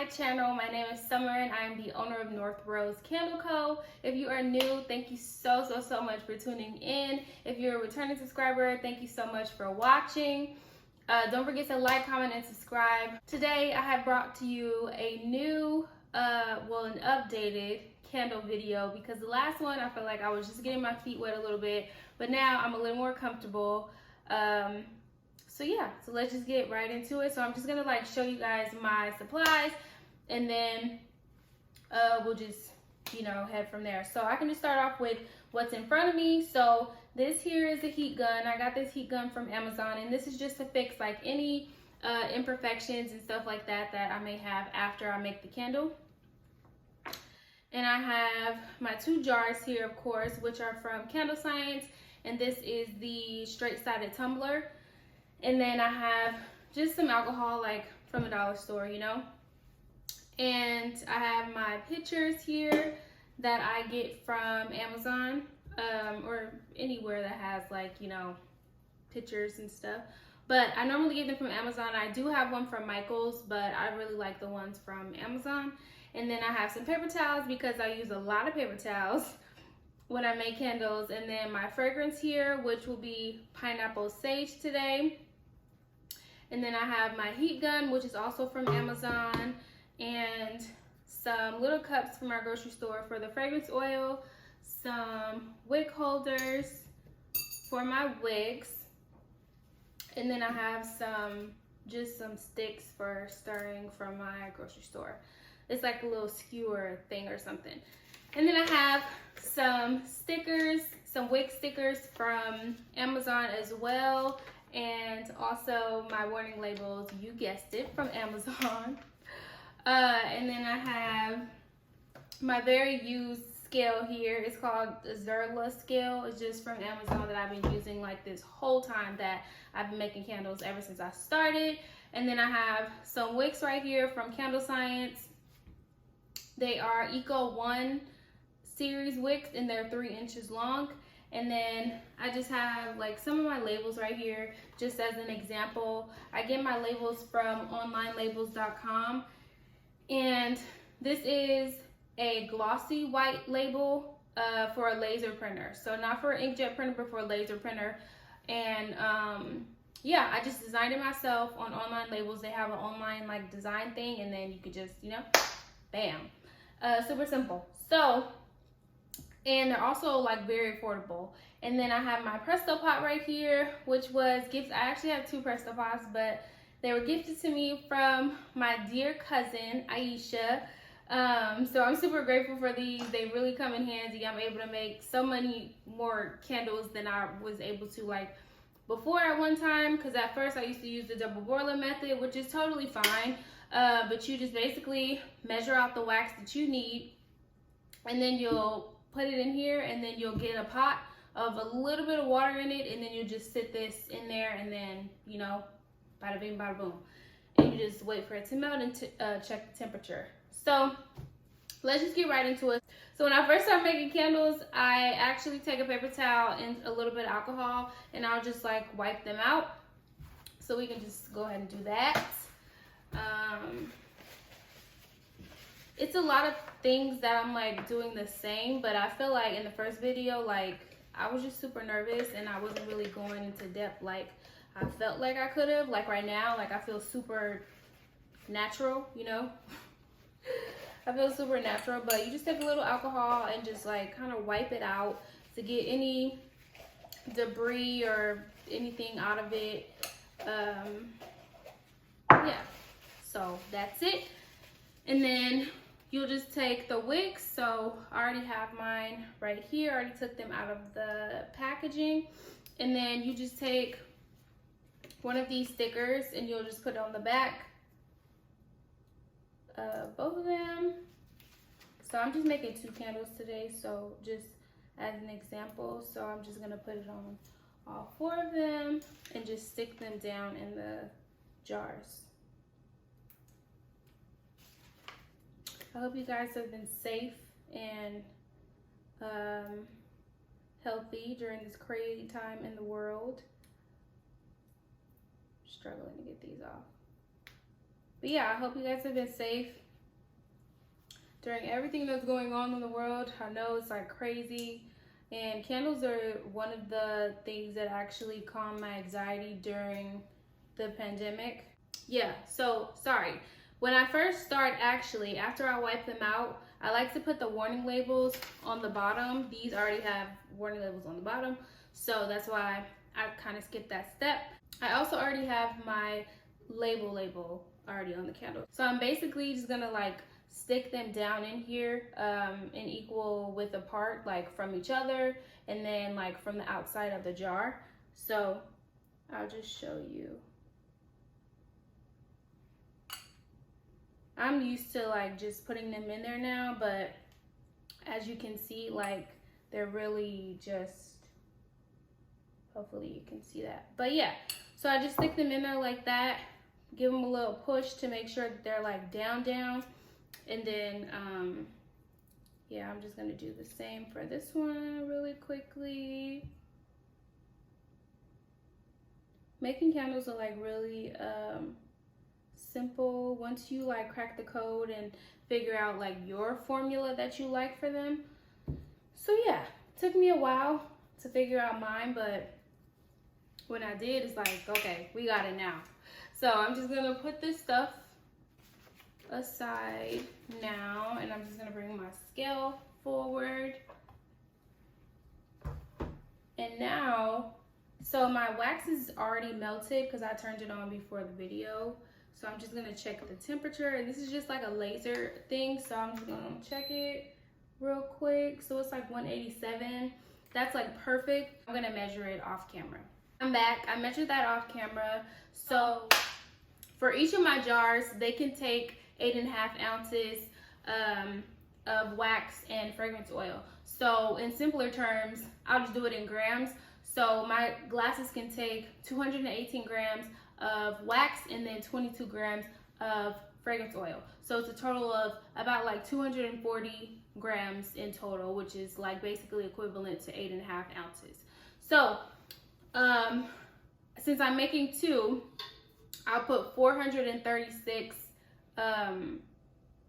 my channel. My name is Summer and I am the owner of Northrosecandleco. If you are new, thank you so much for tuning in. If you're a returning subscriber, thank you so much for watching. Don't forget to like, comment, and subscribe. Today I have brought to you a new, an updated candle video, because the last one I feel like I was just getting my feet wet a little bit, but now I'm a little more comfortable. So yeah, so let's just get right into it. So I'm just gonna show you guys my supplies, and then we'll just head from there. So I can just start off with what's in front of me. So this here is a heat gun. I got this heat gun from Amazon, and this is just to fix any imperfections and stuff like that that I may have after I make the candle. And I have my 2 jars here, of course, which are from Candle Science, and this is the straight-sided tumbler. And then I have just some alcohol, from a dollar store, And I have my pitchers here that I get from Amazon, or anywhere that has pitchers and stuff. But I normally get them from Amazon. I do have one from Michael's, but I really like the ones from Amazon. And then I have some paper towels because I use a lot of paper towels when I make candles. And then my fragrance here, which will be pineapple sage today. And then I have my heat gun, which is also from Amazon, and some little cups from our grocery store for the fragrance oil, some wick holders for my wicks, and then I have just some sticks for stirring from my grocery store. It's like a little skewer thing or something. And then I have some stickers, some wick stickers from Amazon as well. And also my warning labels, you guessed it, from Amazon. And then I have my very used scale here. It's called the Zerla scale. It's just from Amazon that I've been using this whole time that I've been making candles, ever since I started. And then I have some wicks right here from Candle Science. They are Eco 1 series wicks, and they're 3 inches long. And then I just have some of my labels right here, just as an example. I get my labels from onlinelabels.com, and this is a glossy white label for a laser printer. So not for an inkjet printer, but for a laser printer. And yeah, I just designed it myself on Online Labels. They have an online design thing, and then you could just, bam. Super simple. So, and they're also very affordable. And then I have my Presto pot right here, which was gifted. I actually have 2 Presto pots, but they were gifted to me from my dear cousin Aisha. So I'm super grateful for these. They really come in handy. I'm able to make so many more candles than I was able to before at one time, because at first I used to use the double boiler method, which is totally fine. But you just basically measure out the wax that you need, and then you'll put it in here, and then you'll get a pot of a little bit of water in it, and then you just sit this in there, and then bada bing bada boom, and you just wait for it to melt and check the temperature. So let's just get right into it. So when I first started making candles, I actually take a paper towel and a little bit of alcohol, and I'll just wipe them out. So we can just go ahead and do that. It's a lot of things that I'm doing the same, but I feel in the first video, I was just super nervous, and I wasn't really going into depth I felt I could have. Right now, I feel super natural, I feel super natural. But you just take a little alcohol and just kind of wipe it out to get any debris or anything out of it. Yeah, so that's it. And then you'll just take the wicks. So I already have mine right here. I already took them out of the packaging. And then you just take one of these stickers, and you'll just put it on the back of both of them. So I'm just making 2 candles today, so just as an example. So I'm just gonna put it on all 4 of them and just stick them down in the jars. I hope you guys have been safe and healthy during this crazy time in the world. Struggling to get these off. But yeah, I hope you guys have been safe during everything that's going on in the world. I know it's like crazy, and candles are one of the things that actually calm my anxiety during the pandemic. Yeah, so sorry. When I first start, actually, after I wipe them out, I like to put the warning labels on the bottom. These already have warning labels on the bottom, so that's why I kind of skipped that step. I also already have my label already on the candle. So I'm basically just gonna like stick them down in here in equal width apart, like from each other, and then like from the outside of the jar. So I'll just show you. I'm used to like just putting them in there now, but as you can see, like they're really just, hopefully you can see that. But yeah, so I just stick them in there like that, give them a little push to make sure that they're like down, and then yeah, I'm just gonna do the same for this one really quickly. Making candles are like really simple once you like crack the code and figure out like your formula that you like for them. So yeah, it took me a while to figure out mine, but when I did, it's like, okay, we got it now. So I'm just gonna put this stuff aside now, and I'm just gonna bring my scale forward. And now, so my wax is already melted because I turned it on before the video. So I'm just gonna check the temperature, and this is just like a laser thing, so I'm just gonna check it real quick. So it's like 187. That's like perfect. I'm gonna measure it off camera. I'm back. I measured that off camera. So for each of my jars, they can take 8.5 ounces of wax and fragrance oil. So in simpler terms, I'll just do it in grams. So my glasses can take 218 grams of wax and then 22 grams of fragrance oil. So it's a total of about like 240 grams in total, which is like basically equivalent to 8.5 ounces. So since I'm making two, I'll put 436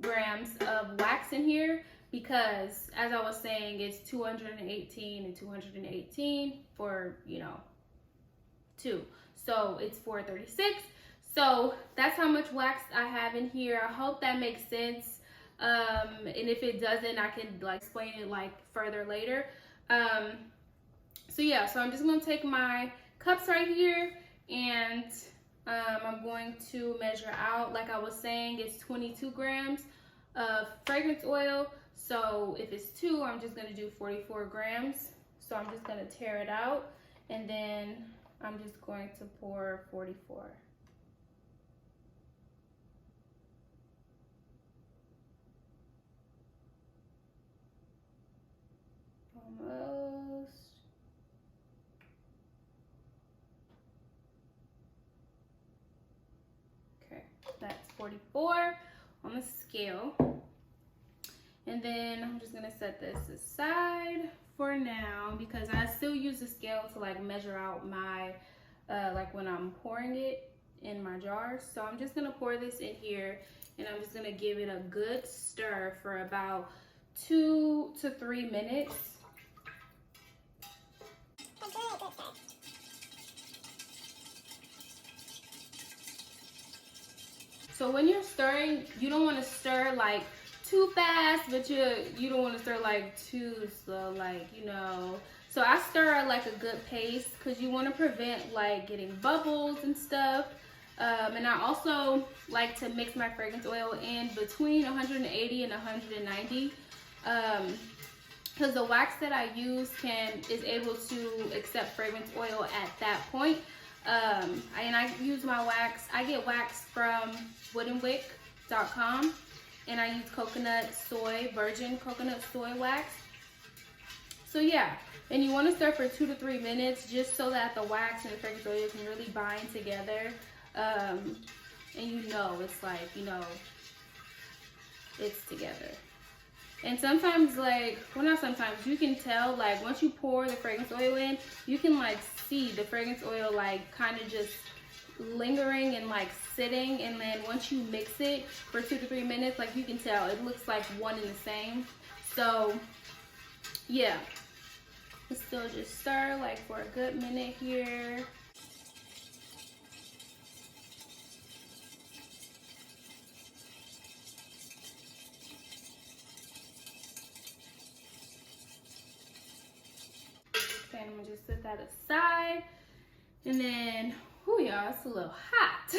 grams of wax in here, because as I was saying, it's 218 and 218 for, you know, two. So it's 436. So that's how much wax I have in here. I hope that makes sense. And if it doesn't, I can like explain it like further later. So yeah, so I'm just gonna take my cups right here, and I'm going to measure out, like I was saying, it's 22 grams of fragrance oil. So if it's two, I'm just gonna do 44 grams. So I'm just gonna tear it out, and then I'm just going to pour 44. Almost. Okay, that's 44 on the scale. And then I'm just gonna set this aside for now, because I still use the scale to like measure out my like when I'm pouring it in my jars. So I'm just gonna pour this in here, and I'm just gonna give it a good stir for about 2 to 3 minutes. So when you're stirring, you don't want to stir like too fast, but you don't want to stir like too slow, like, you know. So I stir at like a good pace, because you want to prevent like getting bubbles and stuff. And I also like to mix my fragrance oil in between 180 and 190, because the wax that I use is able to accept fragrance oil at that point. And I use my wax. I get wax from woodenwick.com, and I use virgin coconut soy wax. So yeah, and you want to stir for 2 to 3 minutes, just so that the wax and the fragrance oil can really bind together. And you know, it's like, you know, it's together. And sometimes, like, well, not sometimes, you can tell, like, once you pour the fragrance oil in, you can like see the fragrance oil like kind of just lingering and like sitting, and then once you mix it for 2 to 3 minutes, like you can tell it looks like one and the same. So yeah, let's still just stir like for a good minute here. Okay, I'm gonna just set that aside. And then, oh y'all, it's a little hot.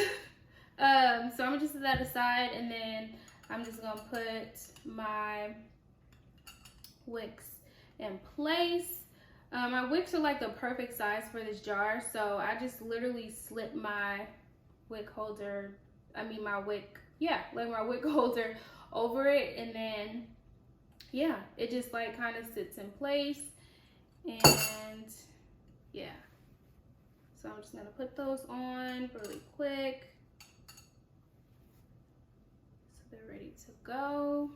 So I'm gonna just set that aside, and then I'm just gonna put my wicks in place. My wicks are like the perfect size for this jar, so I just literally slip my wick holder, my wick holder over it, and then yeah, it just like kind of sits in place. And yeah, so I'm just gonna put those on really quick so they're ready to go.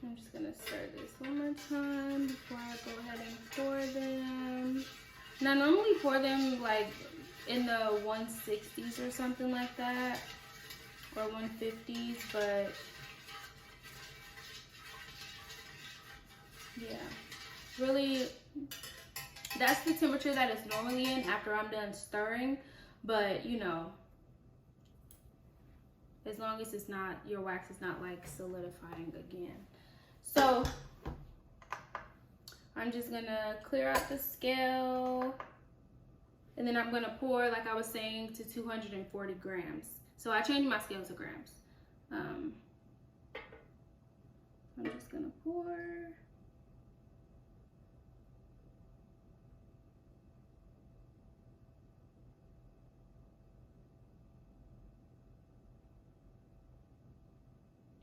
I'm just gonna stir this one more time before I go ahead and pour them. Now, I normally pour them like in the 160s or something like that, or 150s, but yeah, really, that's the temperature that it's normally in after I'm done stirring. But you know, as long as it's not, your wax is not like solidifying again. So I'm just gonna clear out the scale, and then I'm gonna pour, like I was saying, to 240 grams. So I changed my scale to grams. I'm just gonna pour.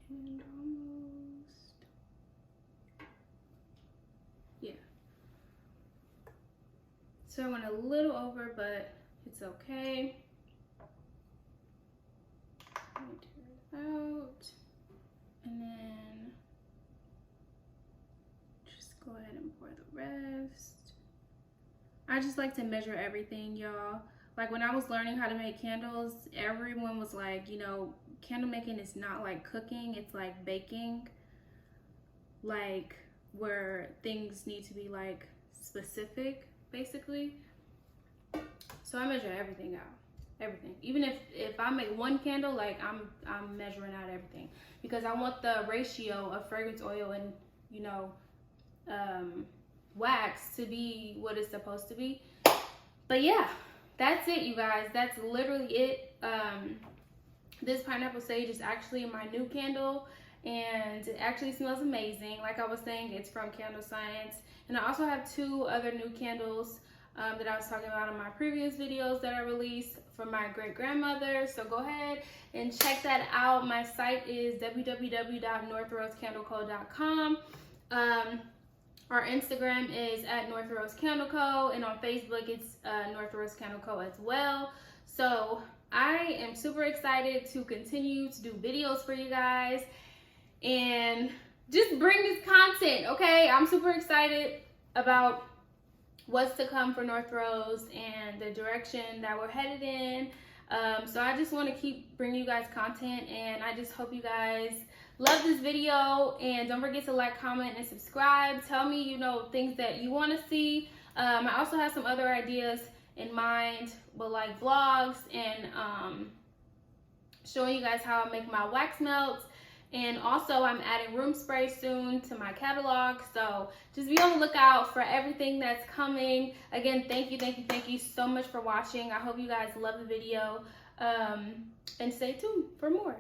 And almost, yeah. So I went a little over, but it's okay. Let me turn it out, and then just go ahead and pour the rest. I just like to measure everything, y'all. Like when I was learning how to make candles, everyone was like, you know, candle making is not like cooking, it's like baking, like where things need to be like specific, basically. So I measure everything out, everything. Even if I make one candle, like I'm measuring out everything, because I want the ratio of fragrance oil and, you know, wax to be what it's supposed to be. But yeah, that's it, you guys. That's literally it. This pineapple sage is actually my new candle, and it actually smells amazing. Like I was saying, it's from Candle Science. And I also have 2 other new candles that I was talking about in my previous videos that I released for my great-grandmother. So go ahead and check that out. My site is www.northrosecandleco.com. Our Instagram is at Northrosecandleco, and on Facebook it's Northrosecandleco as well. So I am super excited to continue to do videos for you guys and just bring this content, okay? I'm super excited about what's to come for Northros and the direction that we're headed in. So I just want to keep bringing you guys content, and I just hope you guys love this video. And don't forget to like, comment, and subscribe. Tell me, you know, things that you want to see. I also have some other ideas in mind, but like vlogs and showing you guys how I make my wax melts. And also I'm adding room spray soon to my catalog, so just be on the lookout for everything that's coming. Again, thank you so much for watching. I hope you guys love the video, and stay tuned for more.